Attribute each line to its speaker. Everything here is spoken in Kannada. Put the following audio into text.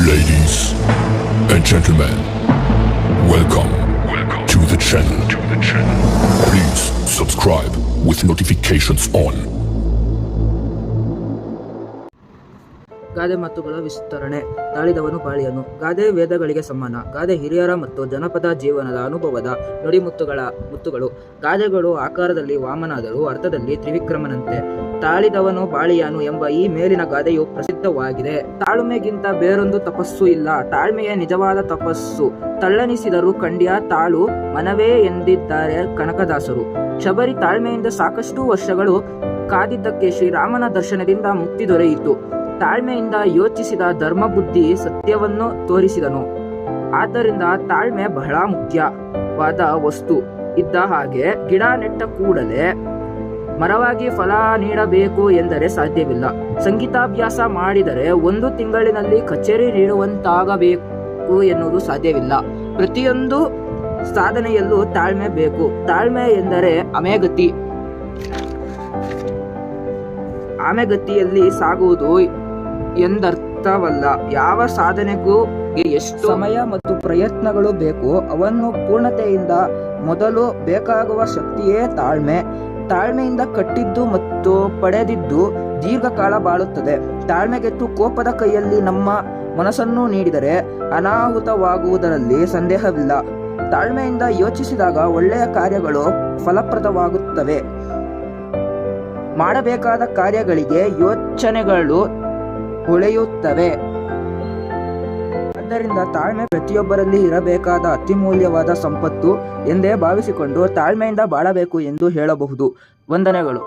Speaker 1: Ladies and gentlemen, welcome to the channel. Please subscribe with notifications on.
Speaker 2: ಗಾದೆ ಮಾತುಗಳ ವಿಸ್ತರಣೆ. ತಾಳಿದವನು ಬಾಳಿಯನು. ಗಾದೆ ವೇದಗಳಿಗೆ ಸಮಾನ. ಗಾದೆ ಹಿರಿಯರ ಮತ್ತು ಜನಪದ ಜೀವನದ ಅನುಭವದ ನುಡಿಮುತ್ತುಗಳು. ಗಾದೆಗಳು ಆಕಾರದಲ್ಲಿ ವಾಮನಾದರೂ ಅರ್ಥದಲ್ಲಿ ತ್ರಿವಿಕ್ರಮನಂತೆ. ತಾಳಿದವನು ಬಾಳಿಯನು ಎಂಬ ಈ ಮೇಲಿನ ಗಾದೆಯು ಪ್ರಸಿದ್ಧವಾಗಿದೆ. ತಾಳ್ಮೆಗಿಂತ ಬೇರೊಂದು ತಪಸ್ಸು ಇಲ್ಲ. ತಾಳ್ಮೆಯೇ ನಿಜವಾದ ತಪಸ್ಸು. ತಳ್ಳನಿಸಿದರು ಕಂಡ್ಯ ತಾಳು ಮನವೇ ಎಂದಿದ್ದಾರೆ ಕನಕದಾಸರು. ಶಬರಿ ತಾಳ್ಮೆಯಿಂದ ಸಾಕಷ್ಟು ವರ್ಷಗಳು ಕಾದಿದ್ದಕ್ಕೆ ಶ್ರೀರಾಮನ ದರ್ಶನದಿಂದ ಮುಕ್ತಿ ದೊರೆಯಿತು. ತಾಳ್ಮೆಯಿಂದ ಯೋಚಿಸಿದ ಧರ್ಮಬುದ್ಧಿ ಸತ್ಯವನ್ನು ತೋರಿಸಿದನು. ಆದ್ದರಿಂದ ತಾಳ್ಮೆ ಬಹಳ ಮುಖ್ಯವಾದ ವಸ್ತು. ಇದ್ದ ಹಾಗೆ ಗಿಡ ನೆಟ್ಟ ಕೂಡಲೇ ಮರವಾಗಿ ಫಲ ನೀಡಬೇಕು ಎಂದರೆ ಸಾಧ್ಯವಿಲ್ಲ. ಸಂಗೀತಾಭ್ಯಾಸ ಮಾಡಿದರೆ 1 ತಿಂಗಳಿನಲ್ಲಿ ಕಚೇರಿ ನೀಡುವಂತಾಗಬೇಕು ಎನ್ನುವುದು ಸಾಧ್ಯವಿಲ್ಲ. ಪ್ರತಿಯೊಂದು ಸಾಧನೆಯಲ್ಲೂ ತಾಳ್ಮೆ ಬೇಕು. ತಾಳ್ಮೆ ಎಂದರೆ ಆಮೆಗತಿಯಲ್ಲಿ ಸಾಗುವುದು ಎಂದರ್ಥವಲ್ಲ. ಯಾವ ಸಾಧನೆಗೂ ಎಷ್ಟು ಸಮಯ ಮತ್ತು ಪ್ರಯತ್ನಗಳು ಬೇಕು ಅವನ್ನು ಪೂರ್ಣತೆಯಿಂದ ಮೊದಲು ಬೇಕಾಗುವ ಶಕ್ತಿಯೇ ತಾಳ್ಮೆ. ತಾಳ್ಮೆಯಿಂದ ಕಟ್ಟಿದ್ದು ಮತ್ತು ಪಡೆದಿದ್ದು ದೀರ್ಘಕಾಲ ಬಾಳುತ್ತದೆ. ತಾಳ್ಮೆಗೆಟ್ಟು ಕೋಪದ ಕೈಯಲ್ಲಿ ನಮ್ಮ ಮನಸ್ಸನ್ನು ನೀಡಿದರೆ ಅನಾಹುತವಾಗುವುದರಲ್ಲಿ ಸಂದೇಹವಿಲ್ಲ. ತಾಳ್ಮೆಯಿಂದ ಯೋಚಿಸಿದಾಗ ಒಳ್ಳೆಯ ಕಾರ್ಯಗಳು ಫಲಪ್ರದವಾಗುತ್ತವೆ. ಮಾಡಬೇಕಾದ ಕಾರ್ಯಗಳಿಗೆ ಯೋಚನೆಗಳು ಹೊಳೆಯುತ್ತವೆ. ಆದ್ದರಿಂದ ತಾಳ್ಮೆ ಪ್ರತಿಯೊಬ್ಬರಲ್ಲಿ ಇರಬೇಕಾದ ಅತಿಮೂಲ್ಯವಾದ ಸಂಪತ್ತು ಎಂದೇ ಭಾವಿಸಿಕೊಂಡು ತಾಳ್ಮೆಯಿಂದ ಬಾಳಬೇಕು ಎಂದು ಹೇಳಬಹುದು. ವಂದನೆಗಳು.